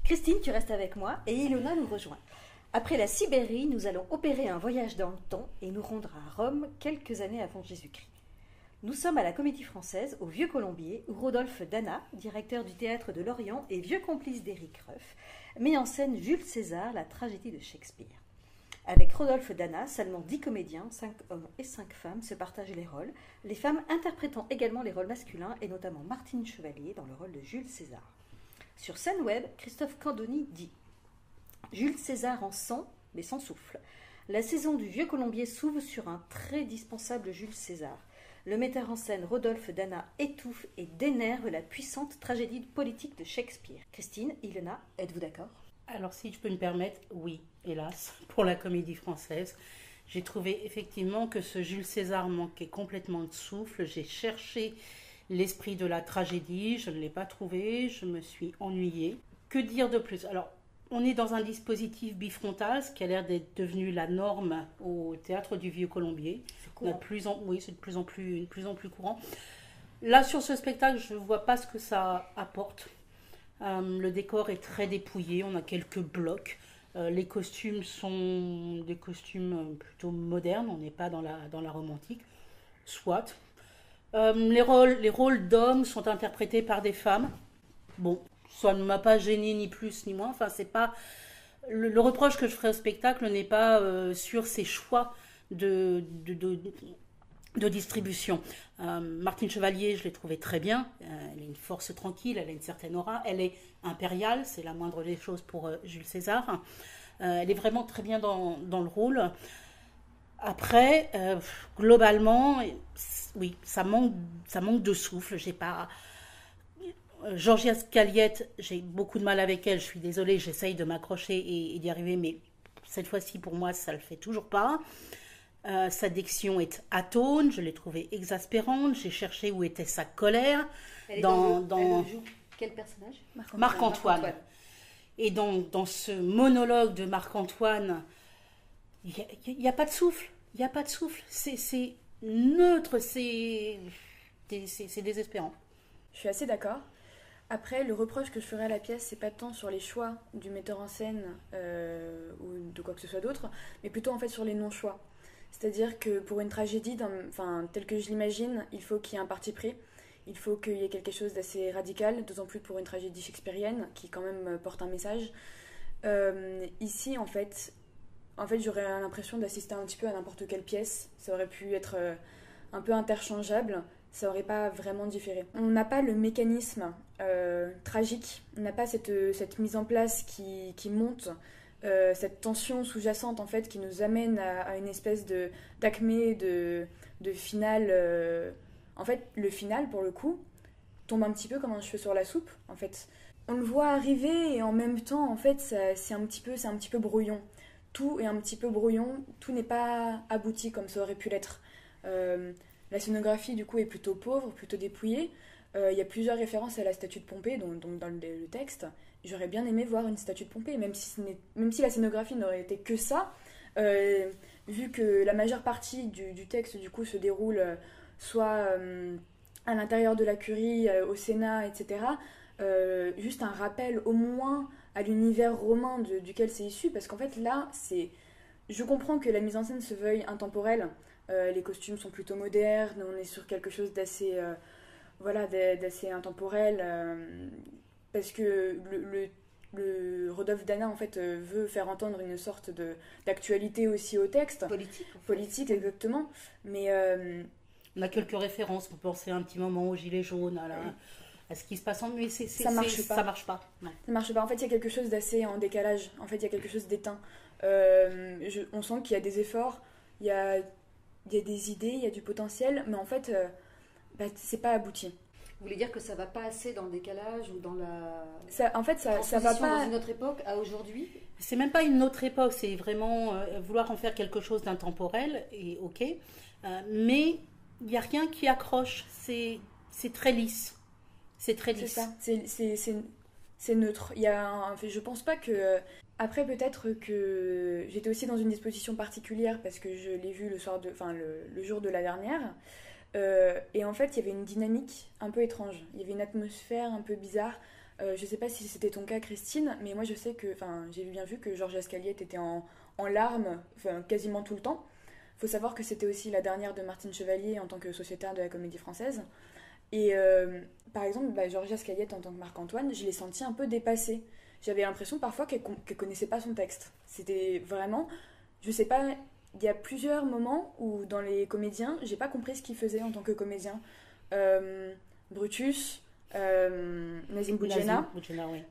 Christine, tu restes avec moi et Ilona nous rejoint. Après la Sibérie, nous allons opérer un voyage dans le temps et nous rendre à Rome quelques années avant Jésus-Christ. Nous sommes à la Comédie Française, au Vieux-Colombier, où Rodolphe Dana, directeur du Théâtre de Lorient et vieux complice d'Éric Ruff, met en scène Jules César, la tragédie de Shakespeare. Avec Rodolphe Dana, seulement 10 comédiens, 5 hommes et 5 femmes, se partagent les rôles, les femmes interprétant également les rôles masculins et notamment Martine Chevalier dans le rôle de Jules César. Sur scène web, Christophe Candoni dit « Jules César en sang, mais sans souffle. La saison du Vieux-Colombier s'ouvre sur un très dispensable Jules César. Le metteur en scène Rodolphe Dana étouffe et dénerve la puissante tragédie politique de Shakespeare. » Christine, Ilona, êtes-vous d'accord ? Alors si je peux me permettre, oui, hélas, pour la Comédie Française. J'ai trouvé effectivement que ce Jules César manquait complètement de souffle. J'ai cherché l'esprit de la tragédie, je ne l'ai pas trouvé, je me suis ennuyée. Que dire de plus ? Alors, on est dans un dispositif bifrontal, ce qui a l'air d'être devenu la norme au Théâtre du Vieux-Colombier. Oui, c'est de plus en plus courant. Là, sur ce spectacle, je ne vois pas ce que ça apporte. Le décor est très dépouillé, on a quelques blocs. Les costumes sont des costumes plutôt modernes, on n'est pas dans la romantique. Soit. Les rôles d'hommes sont interprétés par des femmes. Bon, ça ne m'a pas gêné ni plus ni moins. Enfin, c'est pas le reproche que je ferai au spectacle n'est pas sur ses choix de distribution. Martine Chevalier, je l'ai trouvée très bien. Elle a une force tranquille, elle a une certaine aura. Elle est impériale, c'est la moindre des choses pour Jules César. Elle est vraiment très bien dans le rôle. Après, globalement, oui, ça manque de souffle. J'ai pas. Georgia Scaliette, j'ai beaucoup de mal avec elle. Je suis désolée, j'essaye de m'accrocher et d'y arriver, mais cette fois-ci, pour moi, ça le fait toujours pas. Sa diction est atone, je l'ai trouvée exaspérante. J'ai cherché où était sa colère. Elle joue quel personnage ? Marc-Antoine. Et dans ce monologue de Marc-Antoine, il n'y a pas de souffle. Il n'y a pas de souffle. C'est neutre, c'est désespérant. Je suis assez d'accord. Après, le reproche que je ferais à la pièce, c'est pas tant sur les choix du metteur en scène ou de quoi que ce soit d'autre, mais plutôt en fait sur les non-choix. C'est-à-dire que pour une tragédie, telle que je l'imagine, il faut qu'il y ait un parti pris. Il faut qu'il y ait quelque chose d'assez radical, d'autant plus pour une tragédie shakespearienne qui quand même porte un message. Ici, en fait, j'aurais l'impression d'assister un petit peu à n'importe quelle pièce. Ça aurait pu être un peu interchangeable, ça n'aurait pas vraiment différé. On n'a pas le mécanisme tragique, on n'a pas cette mise en place qui monte, cette tension sous-jacente en fait qui nous amène à une espèce d'acmé, de finale. En fait, le final, pour le coup, tombe un petit peu comme un cheveu sur la soupe, en fait. On le voit arriver et en même temps, en fait, c'est un petit peu brouillon. Tout est un petit peu brouillon, tout n'est pas abouti comme ça aurait pu l'être. La scénographie, du coup, est plutôt pauvre, plutôt dépouillée. Il y a plusieurs références à la statue de Pompée donc dans le texte. J'aurais bien aimé voir une statue de Pompée, même si la scénographie n'aurait été que ça, vu que la majeure partie du texte, du coup, se déroule soit à l'intérieur de la curie, au Sénat, etc. Juste un rappel au moins à l'univers romain duquel c'est issu, parce qu'en fait là, je comprends que la mise en scène se veuille intemporelle, les costumes sont plutôt modernes, on est sur quelque chose d'assez intemporel, parce que le Rodolphe Dana en fait veut faire entendre une sorte d'actualité aussi au texte. Politique, exactement. Mais on a quelques références, on peut penser un petit moment aux Gilets jaunes, à ce qui se passe mais ça marche pas. Ça marche pas. Ouais. Ça marche pas. En fait, il y a quelque chose d'assez en décalage. En fait, il y a quelque chose d'éteint. On sent qu'il y a des efforts, il y a des idées, il y a du potentiel, mais en fait, c'est pas abouti. Vous voulez dire que ça va pas assez dans le décalage ou dans la ça va pas dans une autre époque à aujourd'hui? C'est même pas une autre époque, c'est vraiment vouloir en faire quelque chose d'intemporel, et ok, mais il n'y a rien qui accroche, c'est très lisse. C'est très lisse. C'est ça, c'est neutre. Je pense pas que Après, peut-être que j'étais aussi dans une disposition particulière parce que je l'ai vu le soir enfin, le jour de la dernière. Et en fait, il y avait une dynamique un peu étrange. Il y avait une atmosphère un peu bizarre. Je sais pas si c'était ton cas, Christine, mais moi je sais que, enfin, j'ai bien vu que Georgia Scaliette était en larmes, enfin, quasiment tout le temps. Faut savoir que c'était aussi la dernière de Martine Chevalier en tant que sociétaire de la Comédie Française. Et par exemple, Georgia Scaliette en tant que Marc-Antoine, je l'ai sentie un peu dépassée. J'avais l'impression parfois qu'elle connaissait pas son texte. C'était vraiment, je sais pas, il y a plusieurs moments où dans les comédiens, j'ai pas compris ce qu'il faisait en tant que comédien. Brutus, Nazim Boudjena, Oui.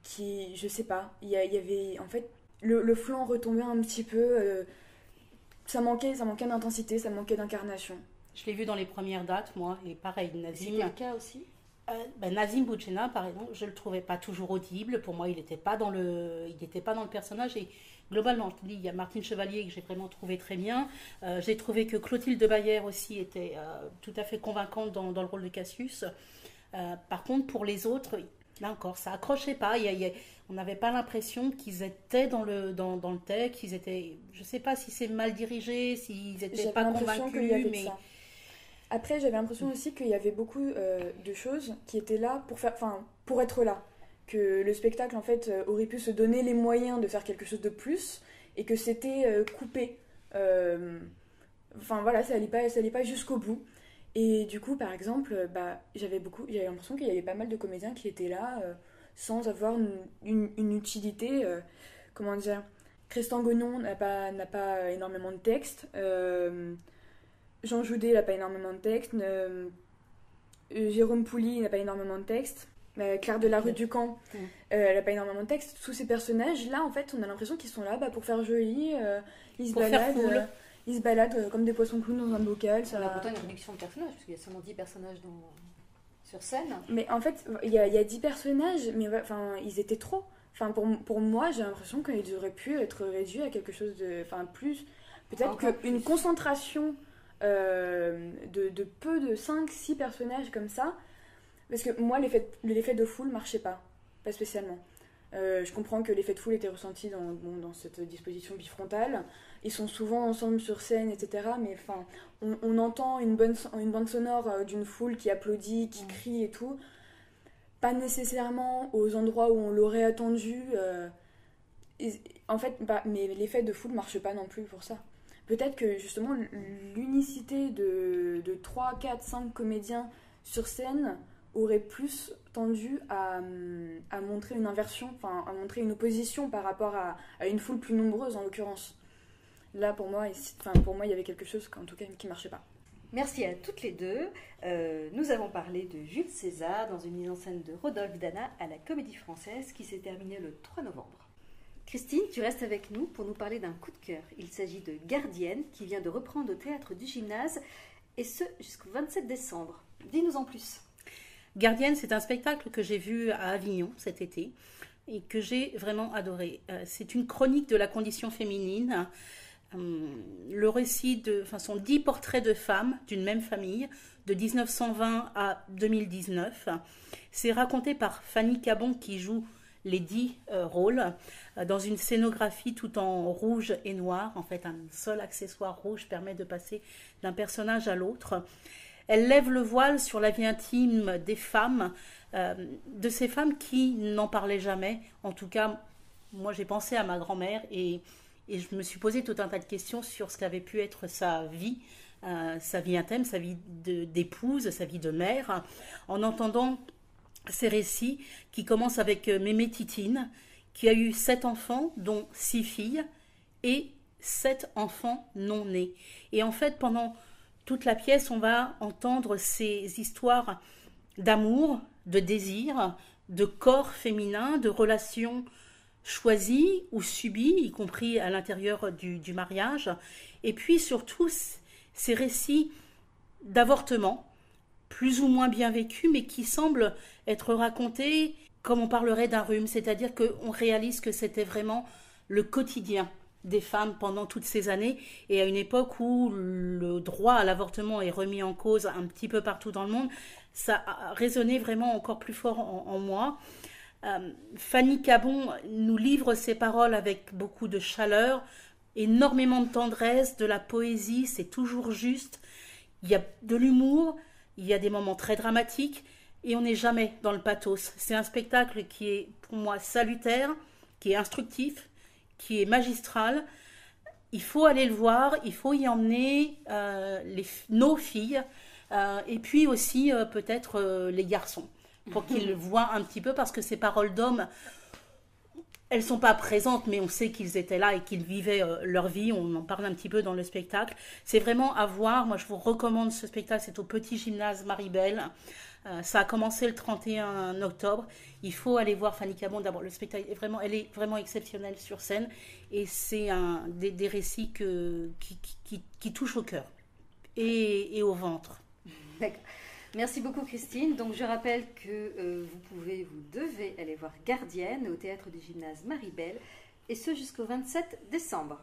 qui, je sais pas, il y avait en fait le flanc retombait un petit peu, ça manquait d'intensité, ça manquait d'incarnation. Je l'ai vu dans les premières dates, moi, et pareil, Nazim. C'était le cas aussi. Nazim Boudjena, par exemple, je le trouvais pas toujours audible. Pour moi, il n'était pas dans le personnage. Et globalement, je te dis, il y a Martine Chevalier que j'ai vraiment trouvé très bien. J'ai trouvé que Clotilde Bayer aussi était tout à fait convaincante dans le rôle de Cassius. Par contre, pour les autres, là encore, ça accrochait pas. On n'avait pas l'impression qu'ils étaient dans le texte. Ils étaient, je sais pas si c'est mal dirigé, s'ils n'étaient pas convaincus, mais. Après, j'avais l'impression aussi qu'il y avait beaucoup de choses qui étaient là pour être là. Que le spectacle, en fait, aurait pu se donner les moyens de faire quelque chose de plus et que c'était coupé. Enfin, voilà, ça allait pas jusqu'au bout. Et du coup, par exemple, j'avais l'impression qu'il y avait pas mal de comédiens qui étaient là sans avoir une utilité. Comment dire, Christian Gonon n'a pas énormément de texte. Jean Joudet n'a pas énormément de texte. Jérôme Pouli n'a pas énormément de texte. Claire de la rue du Camp, elle n'a pas énormément de texte. Tous ces personnages-là, en fait, on a l'impression qu'ils sont là pour faire joli. Ils se baladent comme des poissons clowns dans un bocal. On a pourtant une réduction de personnages, parce qu'il y a seulement 10 personnages sur scène. Mais en fait, il y a 10 personnages, mais ils étaient trop. Enfin, pour moi, j'ai l'impression qu'ils auraient pu être réduits à quelque chose de... Enfin, plus... Peut-être qu'une concentration de peu de 5-6 personnages comme ça... Parce que moi, l'effet de foule marchait pas spécialement. Je comprends que l'effet de foule était ressenti dans cette disposition bifrontale. Ils sont souvent ensemble sur scène, etc. Mais enfin, on entend une bande sonore d'une foule qui applaudit, qui crie et tout. Pas nécessairement aux endroits où on l'aurait attendu. En fait, mais l'effet de foule marche pas non plus pour ça. Peut-être que justement, l'unicité de 3, 4, 5 comédiens sur scène aurait plus tendu à montrer une inversion, enfin à montrer une opposition par rapport à une foule plus nombreuse en l'occurrence. Là pour moi, il y avait quelque chose en tout cas qui marchait pas. Merci à toutes les deux. Nous avons parlé de Jules César dans une mise en scène de Rodolphe Dana à la Comédie Française qui s'est terminée le 3 novembre. Christine, tu restes avec nous pour nous parler d'un coup de cœur. Il s'agit de Gardienne qui vient de reprendre au Théâtre du Gymnase et ce jusqu'au 27 décembre. Dis-nous en plus. Gardienne, c'est un spectacle que j'ai vu à Avignon cet été et que j'ai vraiment adoré. C'est une chronique de la condition féminine. Le récit sont 10 portraits de femmes d'une même famille de 1920 à 2019. C'est raconté par Fanny Cabon qui joue les 10 rôles dans une scénographie tout en rouge et noir. En fait, un seul accessoire rouge permet de passer d'un personnage à l'autre. Elle lève le voile sur la vie intime des femmes, de ces femmes qui n'en parlaient jamais. En tout cas, moi j'ai pensé à ma grand-mère et je me suis posé tout un tas de questions sur ce qu'avait pu être sa vie intime, sa vie d'épouse, sa vie de mère, en entendant ces récits qui commencent avec Mémé Titine, qui a eu 7 enfants, dont 6 filles, et 7 enfants non nés. Et en fait, pendant toute la pièce, on va entendre ces histoires d'amour, de désir, de corps féminin, de relations choisies ou subies, y compris à l'intérieur du mariage. Et puis surtout, ces récits d'avortement, plus ou moins bien vécus, mais qui semblent être racontés comme on parlerait d'un rhume. C'est-à-dire qu'on réalise que c'était vraiment le quotidien des femmes pendant toutes ces années et à une époque où le droit à l'avortement est remis en cause un petit peu partout dans le monde, ça a résonné vraiment encore plus fort en moi. Fanny Cabon nous livre ses paroles avec beaucoup de chaleur, énormément de tendresse, de la poésie, c'est toujours juste. Il y a de l'humour, il y a des moments très dramatiques et on n'est jamais dans le pathos. C'est un spectacle qui est pour moi salutaire, qui est instructif, qui est magistral. Il faut aller le voir, il faut y emmener nos filles et puis aussi peut-être les garçons pour qu'ils le voient un petit peu parce que ces paroles d'hommes, elles ne sont pas présentes, mais on sait qu'ils étaient là et qu'ils vivaient leur vie. On en parle un petit peu dans le spectacle. C'est vraiment à voir. Moi, je vous recommande ce spectacle. C'est au Petit Gymnase Maribel. Ça a commencé le 31 octobre. Il faut aller voir Fanny Cabon. D'abord, le spectacle elle est vraiment exceptionnelle sur scène. Et c'est des récits qui touchent au cœur et au ventre. D'accord. Merci beaucoup Christine. Donc je rappelle que vous devez aller voir Gardienne au théâtre du Gymnase Maribel et ce jusqu'au 27 décembre.